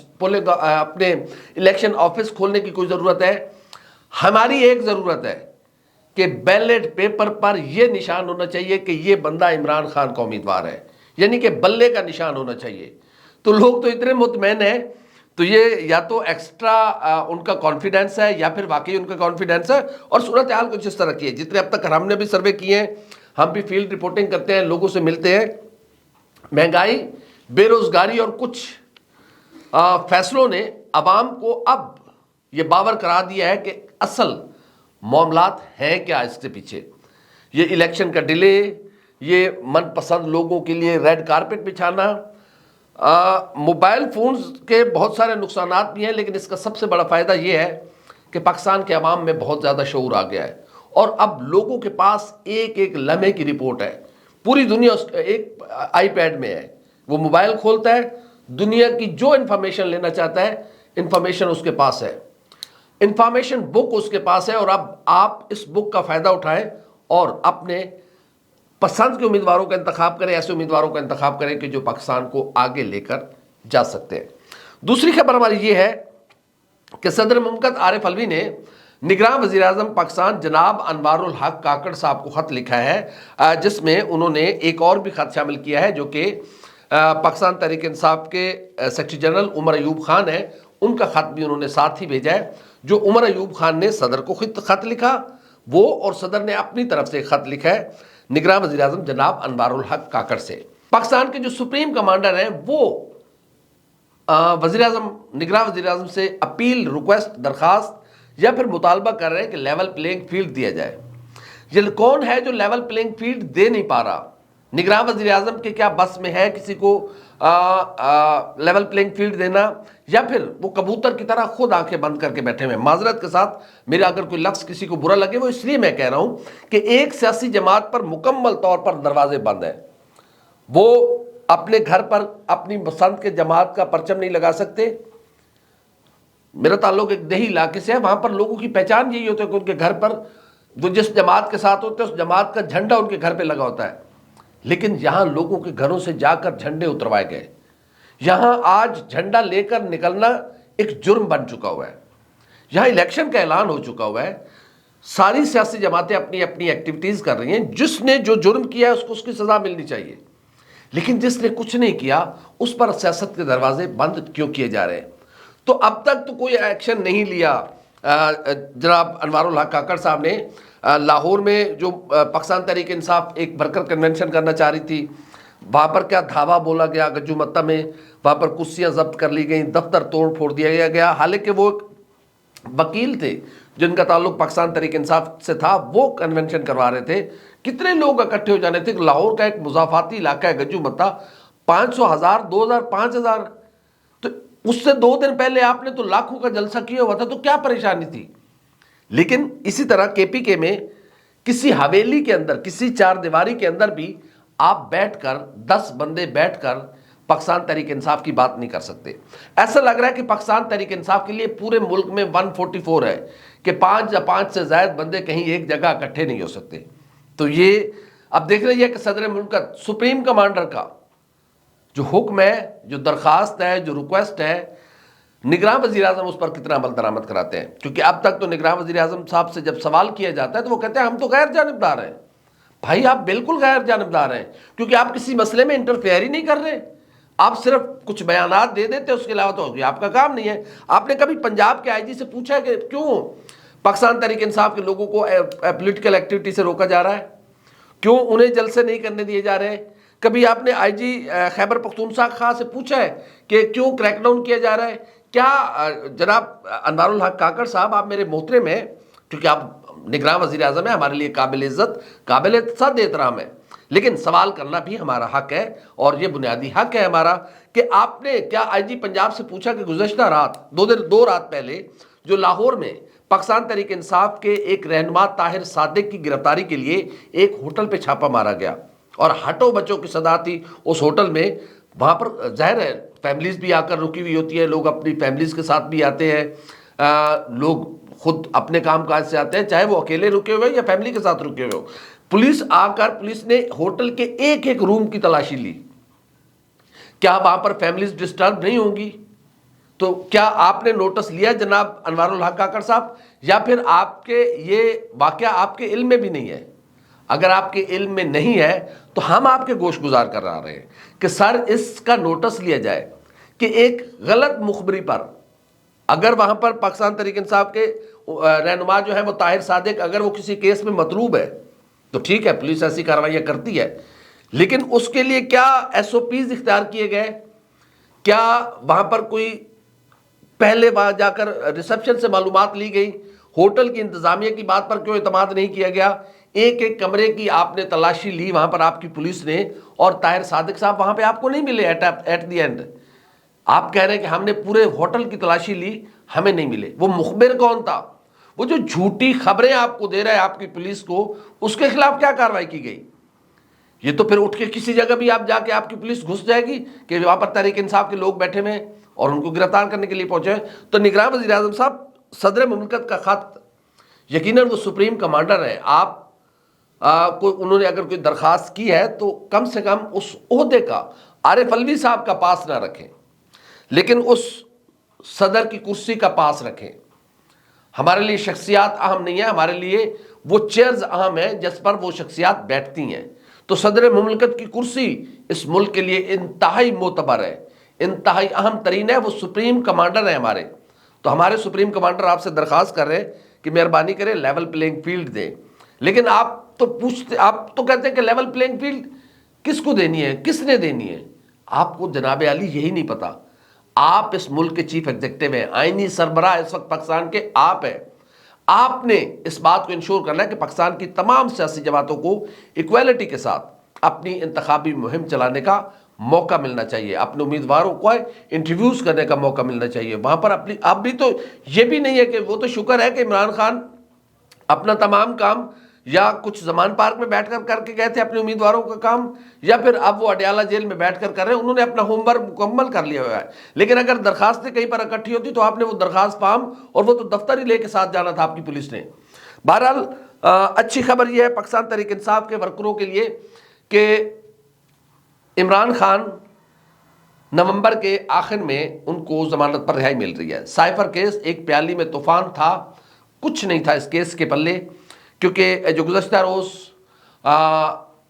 اپنے election office کھولنے کی کوئی ضرورت ہے. ہماری ایک ضرورت ہے کہ بیلٹ پیپر پر یہ نشان ہونا چاہیے کہ یہ بندہ عمران خان کا امیدوار ہے, یعنی کہ بلے کا نشان ہونا چاہیے. تو لوگ تو اتنے مطمئن ہیں, تو یہ یا تو ایکسٹرا ان کا کانفیڈنس ہے یا پھر واقعی ان کا کانفیڈنس ہے. اور صورتحال کچھ اس طرح کی ہے, جتنے اب تک ہم نے بھی سروے کیے ہیں, ہم بھی فیلڈ رپورٹنگ کرتے ہیں, لوگوں سے ملتے ہیں, مہنگائی, بے روزگاری اور کچھ فیصلوں نے عوام کو اب یہ باور کرا دیا ہے کہ اصل معاملات ہیں کیا اس کے پیچھے. یہ الیکشن کا ڈیلے, یہ من پسند لوگوں کے لیے ریڈ کارپٹ بچھانا, موبائل فونز کے بہت سارے نقصانات بھی ہیں, لیکن اس کا سب سے بڑا فائدہ یہ ہے کہ پاکستان کے عوام میں بہت زیادہ شعور آ گیا ہے, اور اب لوگوں کے پاس ایک ایک لمحے کی رپورٹ ہے. پوری دنیا ایک آئی پیڈ میں ہے, وہ موبائل کھولتا ہے, دنیا کی جو انفارمیشن لینا چاہتا ہے انفارمیشن اس کے پاس ہے, انفارمیشن بک اس کے پاس ہے. اور اب آپ اس بک کا فائدہ اٹھائیں اور اپنے پسند کے امیدواروں کا انتخاب کریں, ایسے امیدواروں کا انتخاب کریں کہ جو پاکستان کو آگے لے کر جا سکتے ہیں. دوسری خبر ہماری یہ ہے کہ صدر مملکت عارف علوی نے نگراں وزیر اعظم پاکستان جناب انوار الحق کاکڑ صاحب کو خط لکھا ہے, جس میں انہوں نے ایک اور بھی خط شامل کیا ہے جو کہ پاکستان تحریک انصاف کے سیکرٹری جنرل عمر ایوب خان ہیں, ان کا خط بھی انہوں نے ساتھ ہی بھیجا ہے. جو عمر ایوب خان نے صدر کو خط لکھا, وہ اور صدر نے اپنی طرف سے خط لکھا ہے نگراں وزیر اعظم جناب انوار الحق کاکڑ سے. پاکستان کے جو سپریم کمانڈر ہیں وہ نگراں وزیر اعظم سے اپیل, ریکویسٹ, درخواست یا پھر مطالبہ کر رہے ہیں کہ لیول پلینگ فیلڈ دیا جائے. یہ کون ہے جو لیول پلینگ فیلڈ دے نہیں پا رہا؟ نگراں وزیر اعظم کے کیا بس میں ہے کسی کو لیول پلینگ فیلڈ دینا, یا پھر وہ کبوتر کی طرح خود آنکھیں بند کر کے بیٹھے ہوئے ہیں؟ معذرت کے ساتھ میرا اگر کوئی لفظ کسی کو برا لگے, وہ اس لیے میں کہہ رہا ہوں کہ ایک سیاسی جماعت پر مکمل طور پر دروازے بند ہیں. وہ اپنے گھر پر اپنی پسند کے جماعت کا پرچم نہیں لگا سکتے. میرا تعلق ایک دیہی علاقے سے ہے, وہاں پر لوگوں کی پہچان یہی ہوتا ہے کہ ان کے گھر پر وہ جس جماعت کے ساتھ ہوتے ہیں اس جماعت کا جھنڈا ان کے گھر پہ لگا ہوتا ہے. لیکن یہاں لوگوں کے گھروں سے جا کر جھنڈے اتروائے گئے. یہاں آج جھنڈا لے کر نکلنا ایک جرم بن چکا ہوا ہے. یہاں الیکشن کا اعلان ہو چکا ہوا ہے, ساری سیاسی جماعتیں اپنی اپنی ایکٹیویٹیز کر رہی ہیں. جس نے جو جرم کیا ہے اس کو اس کی سزا ملنی چاہیے, لیکن جس نے کچھ نہیں کیا اس پر سیاست کے دروازے بند کیوں کیے جا رہے ہیں؟ تو اب تک تو کوئی ایکشن نہیں لیا جناب انوار الحق کاکڑ صاحب نے. لاہور میں جو پاکستان تحریک انصاف ایک برکر کنونشن کرنا چاہ رہی تھی, وہاں پر کیا دھاوا بولا گیا گجو متہ میں, وہاں پر کرسیاں ضبط کر لی گئیں, دفتر توڑ پھوڑ دیا گیا. حالانکہ وہ وکیل تھے جن کا تعلق پاکستان تحریک انصاف سے تھا, وہ کنونشن کروا رہے تھے. کتنے لوگ اکٹھے ہو جانے تھے. لاہور کا ایک مضافاتی علاقہ ہے گجو متہ, 500,000, 2,000, 5,000. تو اس سے 2 دن پہلے آپ نے تو لاکھوں کا جلسہ کیا ہوا تھا, تو کیا پریشانی تھی؟ لیکن اسی طرح کے پی کے میں کسی حویلی کے اندر, کسی چار دیواری کے اندر بھی آپ بیٹھ کر 10 بندے بیٹھ کر پاکستان تحریک انصاف کی بات نہیں کر سکتے. ایسا لگ رہا ہے کہ پاکستان تحریک انصاف کے لیے پورے ملک میں 144 ہے کہ 5 یا 5 سے زائد بندے کہیں ایک جگہ اکٹھے نہیں ہو سکتے. تو یہ اب دیکھ رہے ہیں کہ صدر مملکت, سپریم کمانڈر کا جو حکم ہے, جو درخواست ہے, جو ریکویسٹ ہے, نگراں وزیر اعظم اس پر کتنا عمل درآمد کراتے ہیں. کیونکہ اب تک تو نگراں وزیر اعظم صاحب سے جب سوال کیا جاتا ہے تو وہ کہتے ہیں ہم تو غیر جانبدار ہیں. بھائی آپ بالکل غیر جانبدار ہیں, کیونکہ آپ کسی مسئلے میں انٹرفیئر ہی نہیں کر رہے. آپ صرف کچھ بیانات دے دیتے, اس کے علاوہ تو آپ کا کام نہیں ہے. آپ نے کبھی پنجاب کے آئی جی سے پوچھا کہ کیوں پاکستان تحریک انصاف کے لوگوں کو پولیٹیکل ایکٹیویٹی سے روکا جا رہا ہے, کیوں انہیں جلسے نہیں کرنے دیے جا رہے ہیں؟ کبھی آپ نے آئی جی خیبر پختونخوا سے پوچھا ہے کہ کیوں کریک ڈاؤن کیا جا رہا ہے؟ کیا جناب انوار الحق کاکڑ صاحب, آپ میرے محترم ہیں, کیونکہ آپ نگراں وزیر اعظم ہیں, ہمارے لیے قابل عزت, قابل صد احترام ہے, لیکن سوال کرنا بھی ہمارا حق ہے, اور یہ بنیادی حق ہے ہمارا کہ آپ نے کیا آئی جی پنجاب سے پوچھا کہ گزشتہ رات, 2 رات پہلے جو لاہور میں پاکستان تحریک انصاف کے ایک رہنما طاہر صادق کی گرفتاری کے لیے ایک ہوٹل پہ چھاپا مارا گیا, اور ہٹو بچوں کی صدا تھی اس ہوٹل میں. وہاں پر ظاہر ہے فیملیز بھی آ کر رکی ہوئی ہوتی ہے, لوگ اپنی فیملیز کے ساتھ بھی آتے ہیں, لوگ خود اپنے کام کاج سے آتے ہیں, چاہے وہ اکیلے رکے ہوئے یا فیملی کے ساتھ رکے ہوئے ہو. پولیس نے ہوٹل کے ایک ایک روم کی تلاشی لی کیا وہاں پر فیملیز ڈسٹرب نہیں ہوں گی؟ تو کیا آپ نے نوٹس لیا جناب انوار الحق کاکڑ صاحب، یا پھر آپ کے یہ واقعہ آپ کے علم میں بھی نہیں ہے؟ اگر آپ کے علم میں نہیں ہے تو ہم آپ کے گوش گزار کر رہے ہیں کہ سر اس کا نوٹس لیا جائے کہ ایک غلط مخبری پر، اگر وہاں پر پاکستان تحریک انصاف کے رہنما جو ہیں وہ طاہر صادق، اگر وہ کسی کیس میں مطلوب ہے تو ٹھیک ہے، پولیس ایسی کارروائیاں کرتی ہے، لیکن اس کے لیے کیا ایس او پیز اختیار کیے گئے؟ کیا وہاں پر کوئی پہلے وہاں جا کر ریسپشن سے معلومات لی گئی؟ ہوٹل کی انتظامیہ کی بات پر کیوں اعتماد نہیں کیا گیا؟ ایک ایک کمرے کی آپ نے تلاشی لی وہاں پر آپ کی پولیس نے، اور طاہر صادق صاحب وہاں پہ آپ کو نہیں ملے ایٹ دی اینڈ۔ آپ کہہ رہے ہیں کہ ہم نے پورے ہوٹل کی تلاشی لی، ہمیں نہیں ملے۔ وہ مخبر کون تھا؟ وہ جو جھوٹی خبریں آپ کو دے رہا ہے آپ کی پولیس کو، اس کے خلاف کیا کارروائی کی گئی؟ یہ تو پھر اٹھ کے کسی جگہ بھی آپ جا کے آپ کی پولیس گھس جائے گی کہ وہاں پر تحریک انصاف کے لوگ بیٹھے ہوئے اور ان کو گرفتار کرنے کے لیے پہنچے۔ تو نگراں وزیر اعظم صاحب، صدر مملکت کا خط، یقیناً وہ سپریم کمانڈر ہے، آپ کو انہوں نے اگر کوئی درخواست کی ہے تو کم سے کم اس عہدے کا عارف علوی صاحب کا پاس نہ رکھیں، لیکن اس صدر کی کرسی کا پاس رکھیں۔ ہمارے لیے شخصیات اہم نہیں ہے، ہمارے لیے وہ چیئرز اہم ہیں جس پر وہ شخصیات بیٹھتی ہیں۔ تو صدر مملکت کی کرسی اس ملک کے لیے انتہائی معتبر ہے، انتہائی اہم ترین ہے، وہ سپریم کمانڈر ہیں ہمارے۔ تو ہمارے سپریم کمانڈر آپ سے درخواست کر رہے ہیں کہ مہربانی کریں لیول پلینگ فیلڈ دیں، لیکن آپ تو کہتے ہیں کہ لیول پلینگ فیلڈ کس کو دینی ہے، کس نے دینی ہے؟ آپ کو جناب عالی یہی نہیں پتا۔ آپ اس ملک کے چیف ایگزیکٹو ہیں، آئینی سربراہ اس وقت پاکستان کے آپ ہیں۔ آپ نے اس بات کو انشور کرنا ہے کہ پاکستان کی تمام سیاسی جماعتوں کو ایکویلٹی کے ساتھ اپنی انتخابی مہم چلانے کا موقع ملنا چاہیے، اپنے امیدواروں کو انٹرویوز کرنے کا موقع ملنا چاہیے وہاں پر اپنی۔ اب بھی تو یہ بھی نہیں ہے کہ وہ تو شکر ہے کہ عمران خان اپنا تمام کام یا کچھ زمان پارک میں بیٹھ کر کے گئے تھے اپنے امیدواروں کا کام، یا پھر اب وہ اڈیالہ جیل میں بیٹھ کر رہے ہیں، انہوں نے اپنا ہوم ورک مکمل کر لیا ہوا ہے۔ لیکن اگر درخواستیں کہیں پر اکٹھی ہوتی تو آپ نے وہ درخواست فارم اور وہ تو دفتر ہی لے کے ساتھ جانا تھا آپ کی پولیس نے۔ بہرحال اچھی خبر یہ ہے پاکستان تحریک انصاف کے ورکروں کے لیے کہ عمران خان نومبر کے آخر میں ان کو ضمانت پر رہائی مل رہی ہے۔ سائفر کیس ایک پیالی میں طوفان تھا، کچھ نہیں تھا اس کیس کے پلے، کیونکہ جو گزشتہ روز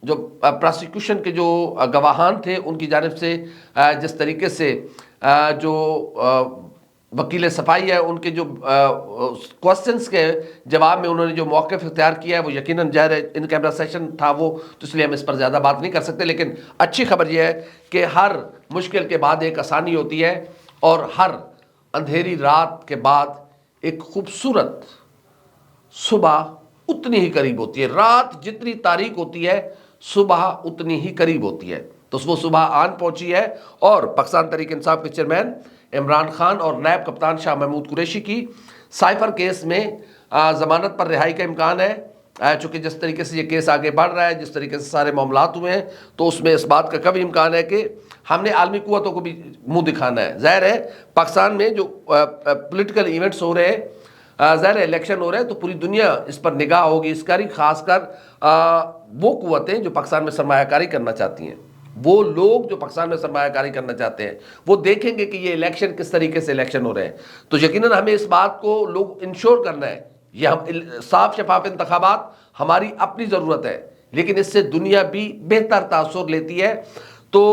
جو پراسیکیوشن کے جو گواہان تھے ان کی جانب سے جس طریقے سے جو وکیل صفائی ہے ان کے جو کوسچنز کے جواب میں انہوں نے جو موقف اختیار کیا ہے وہ یقیناً ظاہر ہے ان کیمرہ سیشن تھا وہ، تو اس لیے ہم اس پر زیادہ بات نہیں کر سکتے۔ لیکن اچھی خبر یہ ہے کہ ہر مشکل کے بعد ایک آسانی ہوتی ہے، اور ہر اندھیری رات کے بعد ایک خوبصورت صبح اتنی ہی قریب ہوتی ہے۔ رات جتنی تاریک ہوتی ہے صبح اتنی ہی قریب ہوتی ہے، تو وہ صبح آن پہنچی ہے، اور پاکستان تحریک انصاف کے چیئرمین عمران خان اور نائب کپتان شاہ محمود قریشی کی سائفر کیس میں ضمانت پر رہائی کا امکان ہے۔ چونکہ جس طریقے سے یہ کیس آگے بڑھ رہا ہے، جس طریقے سے سارے معاملات ہوئے ہیں، تو اس میں اس بات کا کبھی امکان ہے کہ ہم نے عالمی قوتوں کو بھی منہ دکھانا ہے۔ ظاہر ہے پاکستان میں جو پولیٹیکل ایونٹس ہو رہے ہیں، ظاہر ہے الیکشن ہو رہے ہیں، تو پوری دنیا اس پر نگاہ ہوگی اس کاری، خاص کر وہ قوتیں جو پاکستان میں سرمایہ کاری کرنا چاہتی ہیں، وہ لوگ جو پاکستان میں سرمایہ کاری کرنا چاہتے ہیں، وہ دیکھیں گے کہ یہ الیکشن کس طریقے سے الیکشن ہو رہے ہیں۔ تو یقیناً ہمیں اس بات کو لوگ انشور کرنا ہے، یہ صاف شفاف انتخابات ہماری اپنی ضرورت ہے، لیکن اس سے دنیا بھی بہتر تاثر لیتی ہے۔ تو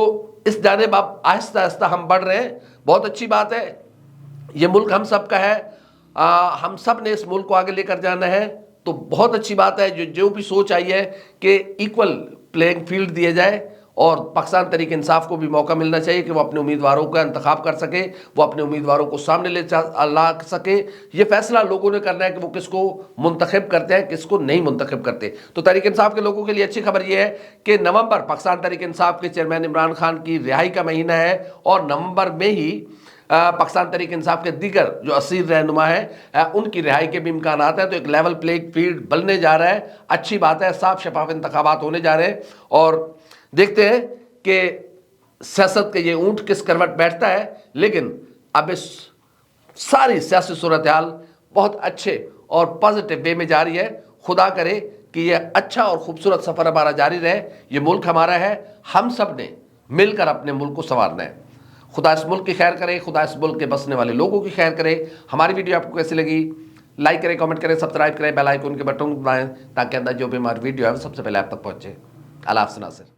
اس جانب اب آہستہ آہستہ ہم بڑھ رہے ہیں، بہت اچھی بات ہے۔ یہ ملک ہم سب کا ہے، ہم سب نے اس ملک کو آگے لے کر جانا ہے، تو بہت اچھی بات ہے جو بھی سوچ آئی ہے کہ ایکول پلینگ فیلڈ دیے جائے، اور پاکستان تحریک انصاف کو بھی موقع ملنا چاہیے کہ وہ اپنے امیدواروں کا انتخاب کر سکے، وہ اپنے امیدواروں کو سامنے لا سکے۔ یہ فیصلہ لوگوں نے کرنا ہے کہ وہ کس کو منتخب کرتے ہیں، کس کو نہیں منتخب کرتے۔ تو تحریک انصاف کے لوگوں کے لیے اچھی خبر یہ ہے کہ نومبر پاکستان تحریک انصاف کے چیئرمین عمران خان کی رہائی کا مہینہ ہے، اور نومبر میں ہی پاکستان تحریک انصاف کے دیگر جو اسیر رہنما ہیں ان کی رہائی کے بھی امکانات ہیں۔ تو ایک لیول پلینگ فیلڈ بننے جا رہا ہے، اچھی بات ہے، صاف شفاف انتخابات ہونے جا رہے ہیں، اور دیکھتے ہیں کہ سیاست کے یہ اونٹ کس کروٹ بیٹھتا ہے۔ لیکن اب اس ساری سیاسی صورتحال بہت اچھے اور پازیٹیو وے میں جاری ہے۔ خدا کرے کہ یہ اچھا اور خوبصورت سفر ہمارا جاری رہے۔ یہ ملک ہمارا ہے، ہم سب نے مل کر اپنے ملک کو سنوارنا ہے. خدا اس ملک کی خیر کرے, خدا اس ملک کے بسنے والے لوگوں کی خیر کرے. ہماری ویڈیو آپ کو کیسی لگی؟ لائک کریں, کامنٹ کریں, سبسکرائب کریں, بیل آئیکن کے بٹن دبائیں تاکہ اندر جو بھی ہماری ویڈیو ہے وہ سب سے پہلے آپ تک پہنچے. اللہ حافظ ناصر.